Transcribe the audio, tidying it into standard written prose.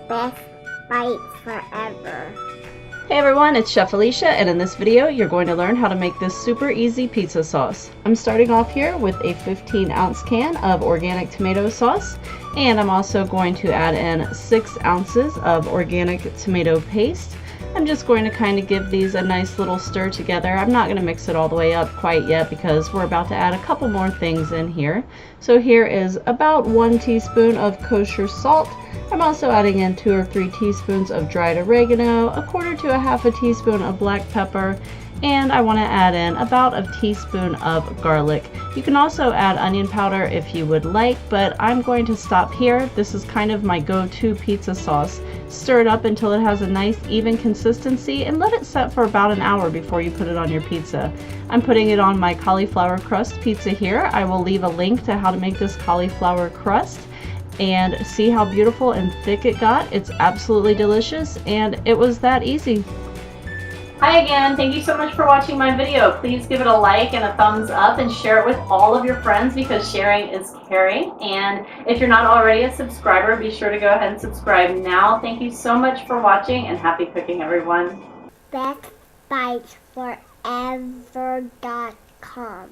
Best bites forever. Hey everyone, it's Chef Alicia, and in this video you're going to learn how to make this super easy pizza sauce. I'm starting off here with a 15-ounce can of organic tomato sauce, and I'm also going to add in 6 ounces of organic tomato paste. I'm just going to kind of give these a nice little stir together. I'm not going to mix it all the way up quite yet because we're about to add a couple more things in here. So here is about 1 teaspoon of kosher salt. I'm also adding in 2 or 3 teaspoons of dried oregano, 1/4 to 1/2 teaspoon of black pepper, and I want to add in about a teaspoon of garlic. You can also add onion powder if you would like, but I'm going to stop here. This is kind of my go-to pizza sauce. Stir it up until it has a nice even consistency and let it set for about an hour before you put it on your pizza. I'm putting it on my cauliflower crust pizza here. I will leave a link to how to make this cauliflower crust. And see how beautiful and thick it got? It's absolutely delicious, and it was that easy. Hi again, thank you so much for watching my video. Please give it a like and a thumbs up and share it with all of your friends because sharing is caring. And if you're not already a subscriber, be sure to go ahead and subscribe now. Thank you so much for watching and happy cooking, everyone. bestbitesforever.com